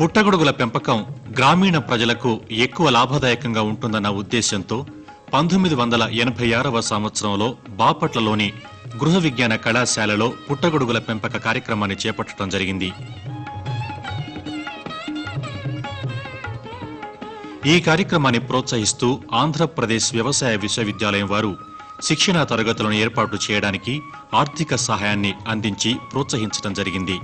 పుట్టగొడుగుల పెంపకం గ్రామీణ ప్రజలకు ఎక్కువ లాభదాయకంగా ఉంటుందన్న ఉద్దేశంతో 1986వ సంవత్సరంలో బాపట్లలోని గృహ విజ్ఞాన కళాశాలలో పుట్టగొడుగుల పెంపక కార్యక్రమాన్ని చేపట్టడం జరిగింది. ఈ కార్యక్రమాన్ని ప్రోత్సహిస్తూ ఆంధ్రప్రదేశ్ వ్యవసాయ విశ్వవిద్యాలయం వారు శిక్షణా తరగతులను ఏర్పాటు చేయడానికి ఆర్థిక సహాయాన్ని అందించి ప్రోత్సహించడం జరిగింది.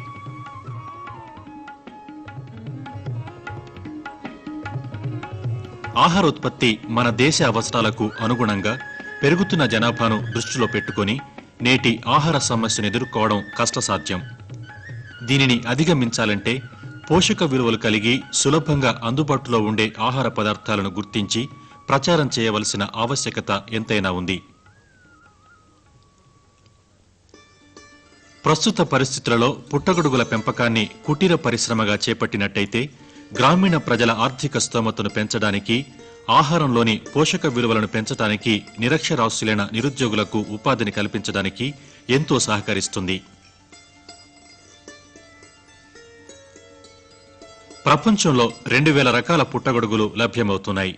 ఆహారోత్పత్తి మన దేశ అవసరాలకు అనుగుణంగా పెరుగుతున్న జనాభాను దృష్టిలో పెట్టుకుని నేటి ఆహార సమస్యను ఎదుర్కోవడం కష్టసాధ్యం. దీనిని అధిగమించాలంటే పోషక విలువలు కలిగి సులభంగా అందుబాటులో ఉండే ఆహార పదార్థాలను గుర్తించి ప్రచారం చేయవలసిన ఆవశ్యకత ఎంతైనా ఉంది. ప్రస్తుత పరిస్థితులలో పుట్టగొడుగుల పెంపకాన్ని కుటీర పరిశ్రమగా చేపట్టినట్టయితే గ్రామీణ ప్రజల ఆర్థిక స్తోమతను పెంచడానికి, ఆహారంలోని పోషక విలువలను పెంచడానికి, నిరక్షరాస్యులైన నిరుద్యోగులకు ఉపాధిని కల్పించడానికి ఎంతో సహకరిస్తుంది. ప్రపంచంలో 2000 రకాల పుట్టగొడుగులు లభ్యమవుతున్నాయి.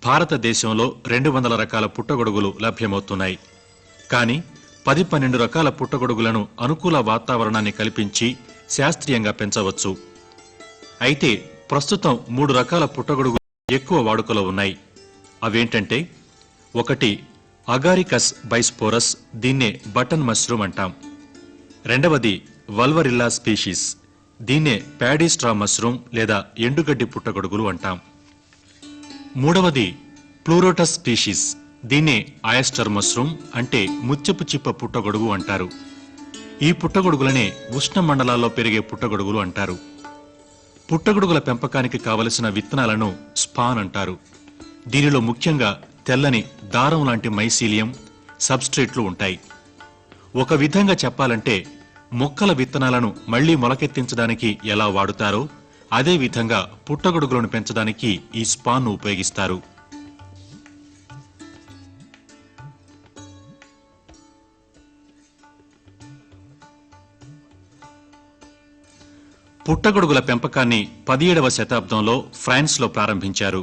భారతదేశంలో 200 రకాల పుట్టగొడుగులు లభ్యమవుతున్నాయి. కానీ 10-12 రకాల పుట్టగొడుగులను అనుకూల వాతావరణాన్ని కల్పించి శాస్త్రీయంగా పెంచవచ్చు. అయితే ప్రస్తుతం 3 రకాల పుట్టగొడుగులు ఎక్కువ వాడుకలో ఉన్నాయి. అవేంటంటే, 1 అగారికస్ బైస్పోరస్, దీన్నే బటన్ మష్రూమ్ అంటాం. 2వది వల్వరిల్లా స్పీషీస్, దీన్నే ప్యాడీ స్ట్రా మష్రూమ్ లేదా ఎండుగడ్డి పుట్టగొడుగులు అంటాం. 3వది ప్లూరోటస్ స్పీషీస్, దీన్నే ఆయస్టర్ మష్రూమ్ అంటే ముత్యపు చిప్ప పుట్టగొడుగు అంటారు. ఈ పుట్టగొడుగులనే ఉష్ణ మండలాల్లో పెరిగే పుట్టగొడుగులు అంటారు. పుట్టగొడుగుల పెంపకానికి కావలసిన విత్తనాలను స్పాన్ అంటారు. దీనిలో ముఖ్యంగా తెల్లని దారం లాంటి మైసీలియం, సబ్స్ట్రేట్లు ఉంటాయి. ఒక విధంగా చెప్పాలంటే మొక్కల విత్తనాలను మళ్లీ మొలకెత్తించడానికి ఎలా వాడుతారో అదే విధంగా పుట్టగొడుగులను పెంచడానికి ఈ స్పాన్ను ఉపయోగిస్తారు. పుట్టగొడుగుల పెంపకాన్ని 17వ శతాబ్దంలో ఫ్రాన్స్లో ప్రారంభించారు.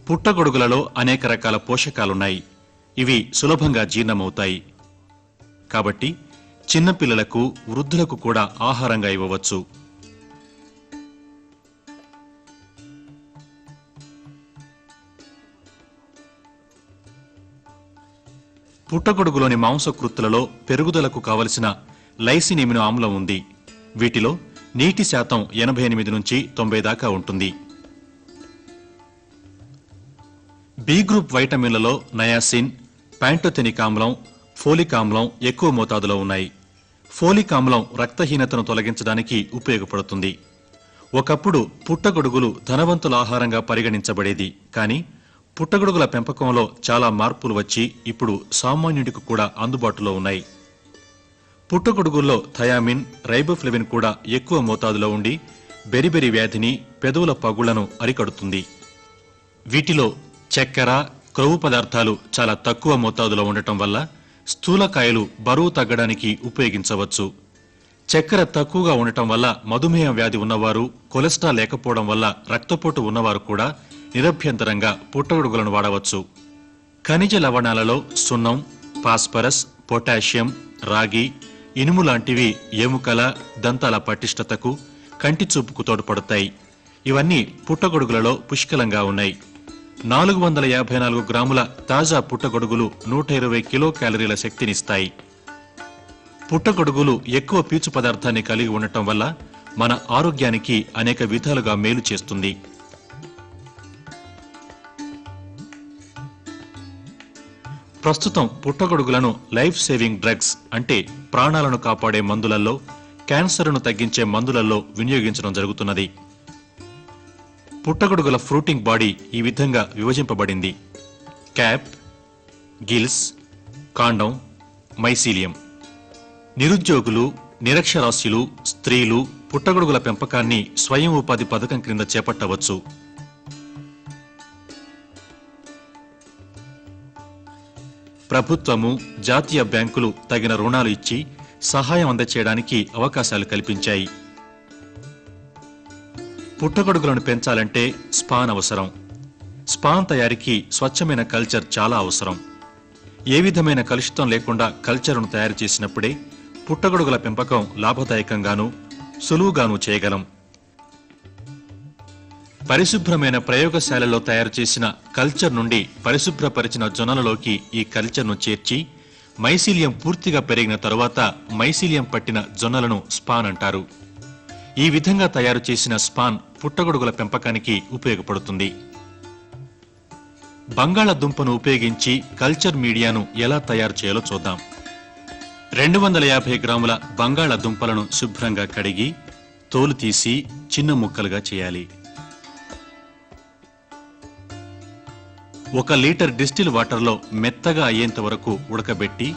పుట్టగొడుగులలో అనేక రకాల పోషకాలున్నాయి. ఇవి సులభంగా జీర్ణమవుతాయి. కాబట్టి చిన్నపిల్లలకు, వృద్ధులకు కూడా ఆహారంగా ఇవ్వవచ్చు. పుట్టగొడుగులోని మాంసకృత్తులలో పెరుగుదలకు కావలసిన లైసిన్ ఎమినో ఆమ్లం ఉంది. వీటిలో నీటి శాతం 88 నుంచి 90 దాకా ఉంటుంది. బి గ్రూప్ వైటమిన్లలో నయాసిన్, ప్యాంటోథెనిక్ ఆమ్లం, ఫోలిక్ ఆమ్లం ఎక్కువ మోతాదులో ఉన్నాయి. ఫోలిక్ ఆమ్లం రక్తహీనతను తొలగించడానికి ఉపయోగపడుతుంది. ఒకప్పుడు పుట్టగొడుగులు ధనవంతుల ఆహారంగా పరిగణించబడేది. కానీ పుట్టగొడుగుల పెంపకంలో చాలా మార్పులు వచ్చి ఇప్పుడు సామాన్యుడికి కూడా అందుబాటులో ఉన్నాయి. పుట్టగొడుగుల్లో థయామిన్, రైబోఫ్లెవిన్ కూడా ఎక్కువ మోతాదులో ఉండి బెరిబెరి వ్యాధిని, పెదవుల పగుళ్లను అరికడుతుంది. వీటిలో చక్కెర, క్రొవ్వు పదార్థాలు చాలా తక్కువ మోతాదులో ఉండటం వల్ల స్థూలకాయలు బరువు తగ్గడానికి ఉపయోగించవచ్చు. చక్కెర తక్కువగా ఉండటం వల్ల మధుమేహం వ్యాధి ఉన్నవారు, కొలెస్ట్రాల్ లేకపోవడం వల్ల రక్తపోటు ఉన్నవారు కూడా నిరభ్యంతరంగా పుట్టగొడుగులను వాడవచ్చు. ఖనిజ లవణాలలో సున్నం, ఫాస్ఫరస్, పొటాషియం, రాగి, ఇనుము లాంటివి ఎముకల, దంతాల పటిష్టతకు, కంటి చూపుకు తోడ్పడతాయి. ఇవన్నీ పుట్టగొడుగులలో పుష్కలంగా ఉన్నాయి. 454 గ్రాముల తాజా పుట్టగొడుగులు 120 కిలో క్యాలరీల శక్తినిస్తాయి. పుట్టగొడుగులు ఎక్కువ పీచు పదార్థాన్ని కలిగి ఉండటం వల్ల మన ఆరోగ్యానికి అనేక విధాలుగా మేలు చేస్తుంది. ప్రస్తుతం పుట్టగొడుగులను లైఫ్ సేవింగ్ డ్రగ్స్ అంటే ప్రాణాలను కాపాడే మందులలో, క్యాన్సర్ను తగ్గించే మందులలో వినియోగించడం జరుగుతున్నది. పుట్టగొడుగుల ఫ్రూటింగ్ బాడీ ఈ విధంగా విభజింపబడింది: క్యాప్, గిల్స్, కాండం, మైసీలియం. నిరుద్యోగులు, నిరక్షరాస్యులు, స్త్రీలు పుట్టగొడుగుల పెంపకాన్ని స్వయం ఉపాధి పథకం క్రింద చేపట్టవచ్చు. ప్రభుత్వము, జాతీయ బ్యాంకులు తగిన రుణాలు ఇచ్చి సహాయం అందచేయడానికి అవకాశాలు కల్పించాయి. పుట్టగొడుగులను పెంచాలంటే స్పాన్ అవసరం. స్పాన్ తయారీకి స్వచ్ఛమైన కల్చర్ చాలా అవసరం. ఏ విధమైన కలుషితం లేకుండా కల్చర్ను తయారు చేసినప్పుడే పుట్టగొడుగుల పెంపకం లాభదాయకంగానూ సులువుగానూ చేయగలం. పరిశుభ్రమైన ప్రయోగశాలలో తయారు చేసిన కల్చర్ నుండి పరిశుభ్రపరిచిన జొన్నలలోకి ఈ కల్చర్ను చేర్చి మైసీలియం పూర్తిగా పెరిగిన తరువాత మైసీలియం పట్టిన జొన్నలను స్పాన్ అంటారు. ఈ విధంగా తయారు చేసిన స్పాన్ పుట్టగొడుగుల పెంపకానికి ఉపయోగపడుతుంది. బంగాళదుంపను ఉపయోగించి కల్చర్ మీడియాను ఎలా తయారు చేయాలో చూద్దాం. 250 గ్రాముల బంగాళదుంపలను శుభ్రంగా కడిగి తోలు తీసి చిన్న ముక్కలుగా చేయాలి. 1 లీటర్ డిస్టిల్ వాటర్లో మెత్తగా అయ్యేంత వరకు ఉడకబెట్టి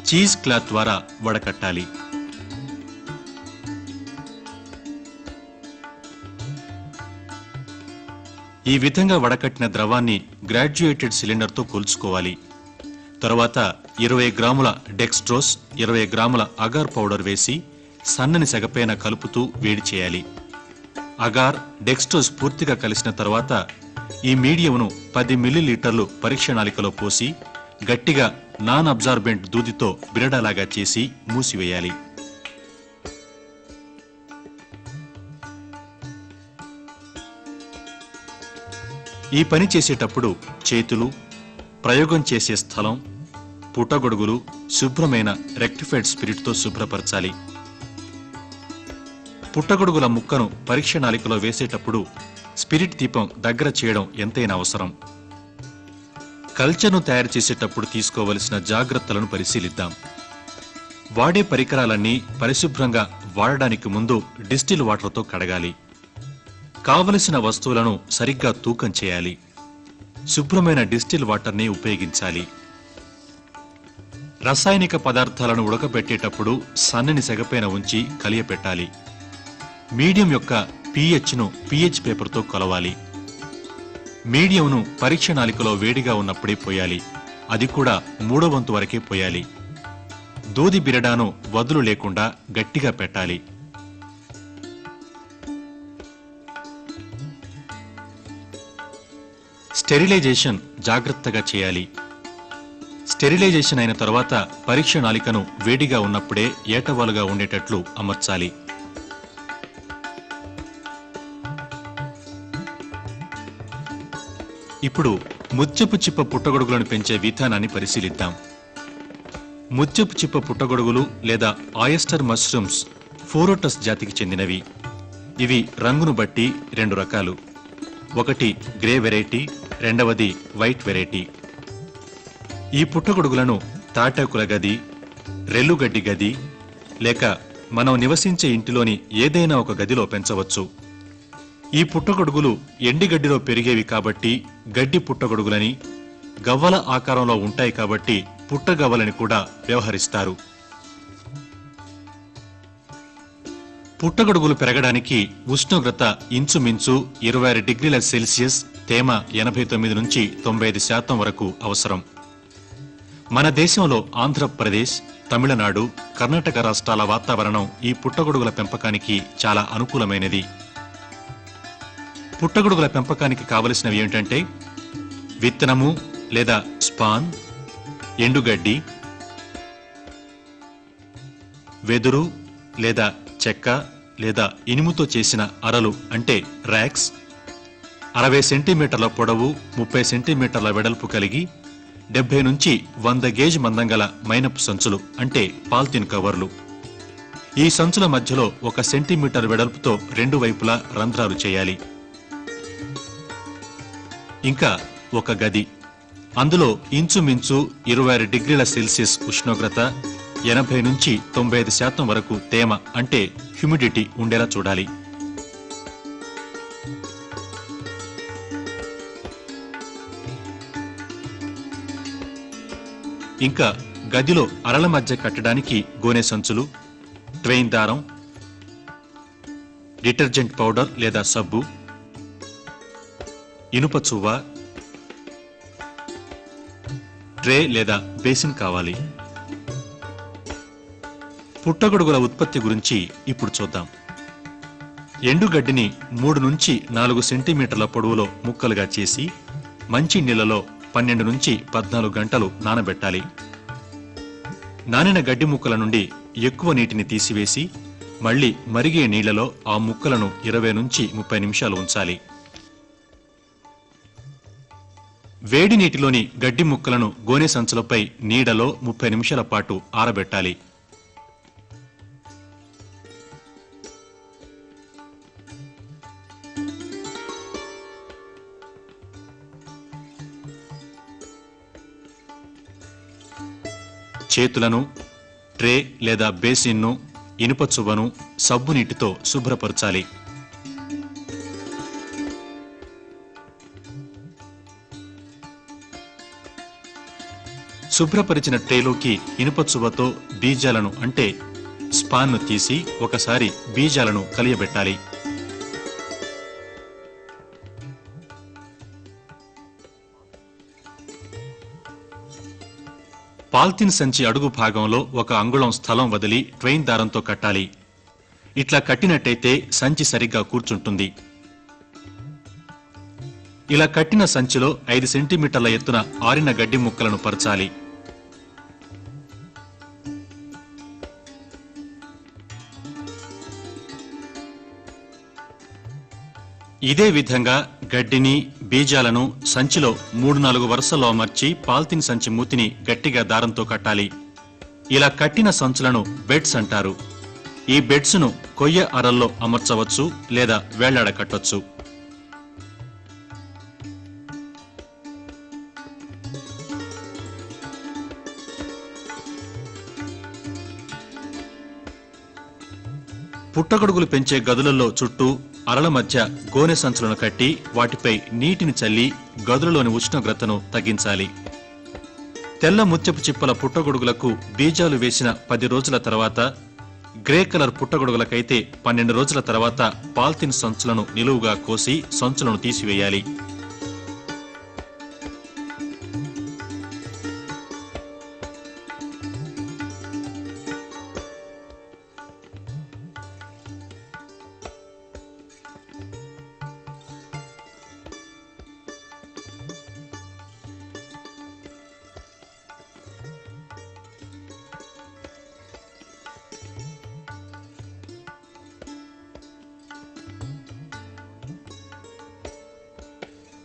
చీజ్ క్లాత్ ద్వారా వడకట్టాలి. ఈ విధంగా వడకట్టిన ద్రవాన్ని గ్రాడ్యుయేటెడ్ సిలిండర్తో కొలుచుకోవాలి. తరువాత 20 గ్రాముల డెక్స్ట్రోస్, 20 గ్రాముల అగార్ పౌడర్ వేసి సన్నని సెగపైన కలుపుతూ వేడి చేయాలి. అగార్, డెక్స్ట్రోస్ పూర్తిగా కలిసిన తరువాత ఈ మీడియంను 10 మిల్లీలీటర్లు పరీక్ష నాళికలో పోసి గట్టిగా నాన్ అబ్జార్బెంట్ దూదితో బిరడలాగా చేసి మూసివేయాలి. ఈ పని చేసేటప్పుడు చేతులు, ప్రయోగం చేసే స్థలం, పుట్టగొడుగులు శుభ్రమైన రెక్టిఫైడ్ స్పిరిట్తో శుభ్రపరచాలి. పుట్టగొడుగుల ముక్కను పరీక్ష నాళికలో వేసేటప్పుడు స్పిరిట్ దీపం దగ్గర చేయడం ఎంతైనా అవసరం. కల్చర్ను తయారు చేసేటప్పుడు తీసుకోవలసిన జాగ్రత్తలను పరిశీలిద్దాం. వాడే పరికరాలన్నీ పరిశుభ్రంగా వాడడానికి ముందు డిస్టిల్ వాటర్తో కడగాలి. కావలసిన వస్తువులను సరిగ్గా తూకం చేయాలి. శుభ్రమైన డిస్టిల్ వాటర్ని ఉపయోగించాలి. రసాయనిక పదార్థాలను ఉడకబెట్టేటప్పుడు సన్నని సెగపైన ఉంచి కలియపెట్టాలి. మీడియం యొక్క pHను pH పేపర్తో కొలవాలి. మీడియంను పరీక్ష నాళికలో వేడిగా ఉన్నప్పుడే పోయాలి. అది కూడా 3వ వంతు వరకే పోయాలి. దూది బిరడాను వదులు లేకుండా గట్టిగా పెట్టాలి. స్టెరిలైజేషన్ జాగ్రత్తగా చేయాలి. స్టెరిలైజేషన్ అయిన తర్వాత పరీక్ష నాళికను వేడిగా ఉన్నప్పుడే ఏటవాలుగా ఉండేటట్లు అమర్చాలి. ఇప్పుడు ముత్యపు చిప్ప పుట్టగొడుగులను పెంచే విధానాన్ని పరిశీలిద్దాం. ముత్యపు చిప్ప పుట్టగొడుగులు లేదా ఆయస్టర్ మష్రూమ్స్ ఫోరోటస్ జాతికి చెందినవి. ఇవి రంగును బట్టి 2 రకాలు. ఒకటి గ్రే వెరైటీ, రెండవది వైట్ వెరైటీ. ఈ పుట్టగొడుగులను తాటాకుల గది, రెల్లుగడ్డి గది లేక మనం నివసించే ఇంటిలోని ఏదైనా ఒక గదిలో పెంచవచ్చు. ఈ పుట్టగొడుగులు ఎండిగడ్డిలో పెరిగేవి కాబట్టి గడ్డి పుట్టగొడుగులని, గవ్వల ఆకారంలో ఉంటాయి కాబట్టి పుట్టగవ్వలని కూడా వ్యవహరిస్తారు. పుట్టగొడుగులు పెరగడానికి ఉష్ణోగ్రత ఇంచుమించు 26 డిగ్రీల సెల్సియస్, తేమ 89 నుంచి 95% వరకు అవసరం. మన దేశంలో ఆంధ్రప్రదేశ్, తమిళనాడు, కర్ణాటక రాష్ట్రాల వాతావరణం ఈ పుట్టగొడుగుల పెంపకానికి చాలా అనుకూలమైనది. పుట్టగొడుగుల పెంపకానికి కావలసినవి ఏమిటంటే విత్తనము లేదా స్పాన్, ఎండుగడ్డి, వెదురు లేదా చెక్క లేదా ఇనుముతో చేసిన అరలు అంటే ర్యాక్స్, 60 సెంటీమీటర్ల పొడవు, 30 సెంటీమీటర్ల వెడల్పు కలిగి 70 నుంచి 100 గేజ్ మందం గల మైనపు సంచులు అంటే పాలిథిన్ కవర్లు. ఈ సంచుల మధ్యలో 1 సెంటీమీటర్ వెడల్పుతో 2 వైపులా రంధ్రాలు చేయాలి. ఇంకా ఒక గది, అందులో ఇంచుమించు 26 డిగ్రీల సెల్సియస్ ఉష్ణోగ్రత, 80 నుంచి 95% వరకు తేమ అంటే హ్యూమిడిటీ ఉండేలా చూడాలి. ఇంకా గదిలో అరల మధ్య కట్టడానికి గోనె సంచులు, ట్రైన్ దారం, డిటర్జెంట్ పౌడర్ లేదా సబ్బు, ఇనుప చువ్వ, ట్రే లేదా బేసిన్ కావాలి. పుట్టగొడుగుల ఉత్పత్తి గురించి ఇప్పుడు చూద్దాం. ఎండుగడ్డిని 3 నుంచి 4 సెంటీమీటర్ల పొడవులో ముక్కలుగా చేసి మంచి నీళ్లలో 12 నుంచి 14 గంటలు నానబెట్టాలి. నానిన గడ్డి ముక్కల నుండి ఎక్కువ నీటిని తీసివేసి మళ్లీ మరిగే నీళ్లలో ఆ ముక్కలను 20 నుంచి 30 నిమిషాలు ఉంచాలి. వేడి నీటిలోని గడ్డి ముక్కలను గోనె సంచులపై నీడలో 30 నిమిషాల పాటు ఆరబెట్టాలి. చేతులను, ట్రే లేదా బేసిన్ను, ఇనుప చువ్వను సబ్బు నీటితో శుభ్రపరచాలి. శుభ్రపరిచిన ట్రేలోకి ఇనుప చువ్వతో బీజాలను అంటే స్పాన్ను తీసి ఒకసారి బీజాలను కలియబెట్టాలి. పాల్తీన్ సంచి అడుగు భాగంలో 1 అంగుళం స్థలం వదిలి ట్వైన్ దారంతో కట్టాలి. ఇట్లా కట్టినట్టయితే సంచి సరిగ్గా కూర్చుంటుంది. ఇలా కట్టిన సంచిలో 5 సెంటీమీటర్ల ఎత్తున ఆరిన గడ్డి ముక్కలను పరచాలి. ఇదే విధంగా గడ్డిని, బీజాలను సంచిలో 3-4 వరుసల్లో అమర్చి పాల్తీన్ సంచి మూతిని గట్టిగా దారంతో కట్టాలి. ఇలా కట్టిన సంచులను బెడ్స్ అంటారు. ఈ బెడ్స్ ను కొయ్య అరల్లో అమర్చవచ్చు లేదా వేళ్లాడ కట్టొచ్చు. పుట్టగొడుగులు పెంచే గదులలో చుట్టూ అరల మధ్య గోనె సంచులను కట్టి వాటిపై నీటిని చల్లి గదులలోని ఉష్ణోగ్రతను తగ్గించాలి. తెల్ల ముత్యపు చిప్పల పుట్టగొడుగులకు బీజాలు వేసిన 10 రోజుల తర్వాత, గ్రే కలర్ పుట్టగొడుగులకైతే 12 రోజుల తర్వాత పాల్తీన్ సంచులను నిలువుగా కోసి సంచులను తీసివేయాలి.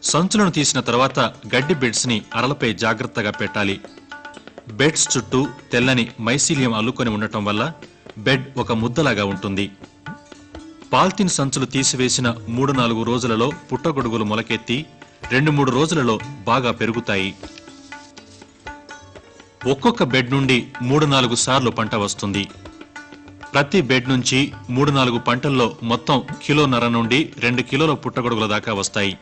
సంచులను తీసిన తర్వాత గడ్డి బెడ్స్ ని అరలపై జాగ్రత్తగా పెట్టాలి. బెడ్స్ చుట్టూ తెల్లని మైసీలియం అల్లుకొని ఉండటం వల్ల బెడ్ ఒక ముద్దలాగా ఉంటుంది. పాల్తీన్ సంచులు తీసివేసిన 3-4 రోజులలో పుట్టగొడుగులు మొలకెత్తి 2-3 రోజులలో బాగా పెరుగుతాయి. ఒక్కొక్క బెడ్ నుండి 3-4 సార్లు పంట వస్తుంది. ప్రతి బెడ్ నుంచి 3-4 పంటల్లో మొత్తం 1.5 కిలో నుండి 2 కిలోల పుట్టగొడుగుల దాకా వస్తాయి.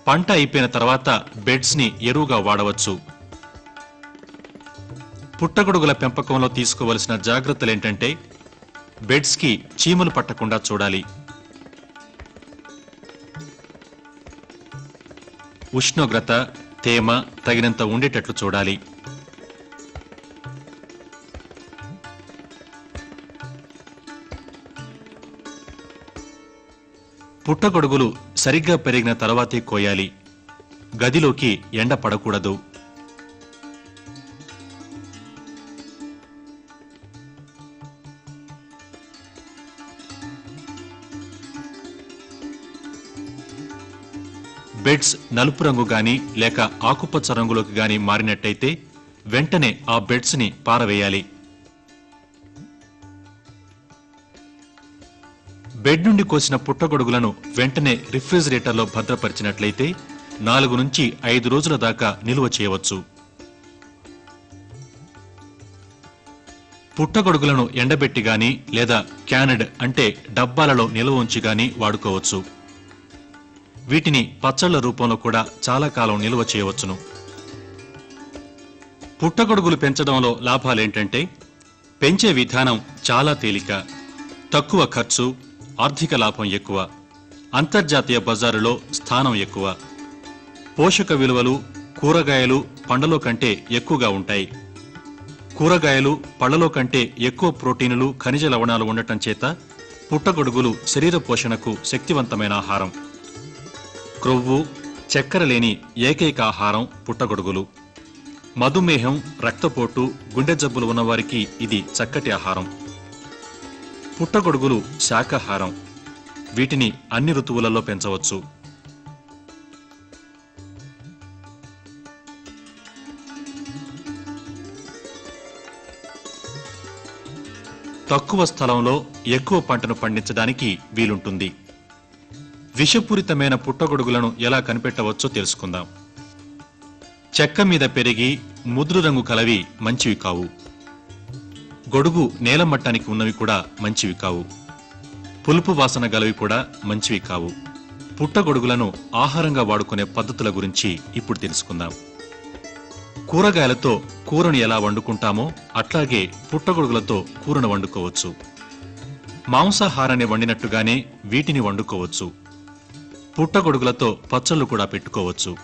పంట అయిపోయిన తర్వాత బెడ్స్ ని ఎరువుగా వాడవచ్చు. పుట్టగొడుగుల పెంపకంలో తీసుకోవలసిన జాగ్రత్తలేంటంటే బెడ్స్ కి చీమలు పట్టకుండా చూడాలి. ఉష్ణోగ్రత, తేమ తగినంత ఉండేటట్లు చూడాలి. పుట్టగొడుగులు సరిగ్గా పెరిగిన తర్వాతే కోయాలి. గదిలోకి ఎండ పడకూడదు. బెడ్స్ నలుపు రంగు గాని లేక ఆకుపచ్చ రంగులోకి గాని మారినట్టయితే వెంటనే ఆ బెడ్స్ ని పారవేయాలి. బెడ్ నుండి కోసిన పుట్టగొడుగులను వెంటనే రిఫ్రిజిరేటర్లో భద్రపరిచినట్లయితే 4 నుంచి 5 రోజుల దాకా నిల్వ చేయవచ్చు. పుట్టగొడుగులను ఎండబెట్టి గాని లేదా క్యానెడ్ అంటే డబ్బాలలో నిల్వ ఉంచి గాని వాడుకోవచ్చు. వీటిని పచ్చళ్ల రూపంలో కూడా చాలా కాలం నిల్వ చేయవచ్చును. పుట్టగొడుగులు పెంచడంలో లాభాలేంటంటే పెంచే విధానం చాలా తేలిక, తక్కువ ఖర్చు, ఆర్థిక లాభం ఎక్కువ, అంతర్జాతీయ బజారులో స్థానం ఎక్కువ, పోషక విలువలు కూరగాయలు పండ్లలో కంటే ఎక్కువగా ఉంటాయి. కూరగాయలు, పళ్లలో కంటే ఎక్కువ ప్రోటీనులు, ఖనిజ లవణాలు ఉండటం చేత పుట్టగొడుగులు శరీర పోషణకు శక్తివంతమైన ఆహారం. క్రొవ్వు, చక్కెర లేని ఏకైక ఆహారం పుట్టగొడుగులు. మధుమేహం, రక్తపోటు, గుండె జబ్బులు ఉన్నవారికి ఇది చక్కటి ఆహారం. పుట్టగొడుగులు శాకాహారం. వీటిని అన్ని ఋతువులలో పెంచవచ్చు. తక్కువ స్థలంలో ఎక్కువ పంటను పండించడానికి వీలుంటుంది. విషపూరితమైన పుట్టగొడుగులను ఎలా కనిపెట్టవచ్చో తెలుసుకుందాం. చెక్క మీద పెరిగి ముదురు రంగు కలవి మంచివి కావు. గొడుగు నేల మట్టానికి ఉన్నవి కూడా మంచివి కావు. పులుపు వాసన గలవి కూడా మంచివి కావు. పుట్టగొడుగులను ఆహారంగా వాడుకునే పద్ధతుల గురించి ఇప్పుడు తెలుసుకుందాం. కూరగాయలతో కూరను ఎలా వండుకుంటామో అట్లాగే పుట్టగొడుగులతో కూరను వండుకోవచ్చు. మాంసాహారాన్ని వండినట్టుగానే వీటిని వండుకోవచ్చు. పుట్టగొడుగులతో పచ్చళ్ళు కూడా పెట్టుకోవచ్చు.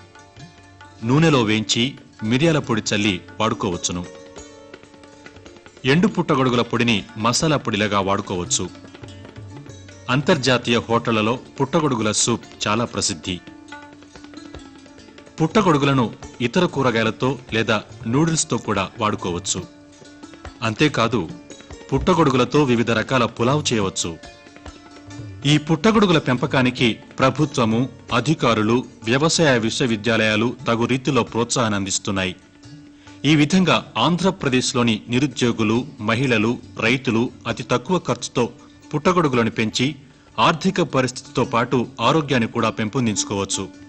నూనెలో వేయించి మిరియాల పొడి చల్లి వాడుకోవచ్చును. ఎండు పుట్టగొడుగుల పొడిని మసాలా పొడిలాగా వాడుకోవచ్చు. అంతర్జాతీయ హోటళ్లలో పుట్టగొడుగుల సూప్ చాలా ప్రసిద్ధి. పుట్టగొడుగులను ఇతర కూరగాయలతో లేదా నూడిల్స్తో కూడా వాడుకోవచ్చు. అంతేకాదు, పుట్టగొడుగులతో వివిధ రకాల పులావ్ చేయవచ్చు. ఈ పుట్టగొడుగుల పెంపకానికి ప్రభుత్వము, అధికారులు, వ్యవసాయ విశ్వవిద్యాలయాలు తగు రీతిలో ప్రోత్సాహాన్ని అందిస్తున్నాయి. ఈ విధంగా ఆంధ్రప్రదేశ్లోని నిరుద్యోగులు, మహిళలు, రైతులు అతి తక్కువ ఖర్చుతో పుట్టగొడుగులను పెంచి ఆర్థిక పరిస్థితితో పాటు ఆరోగ్యాన్ని కూడా పెంపొందించుకోవచ్చు.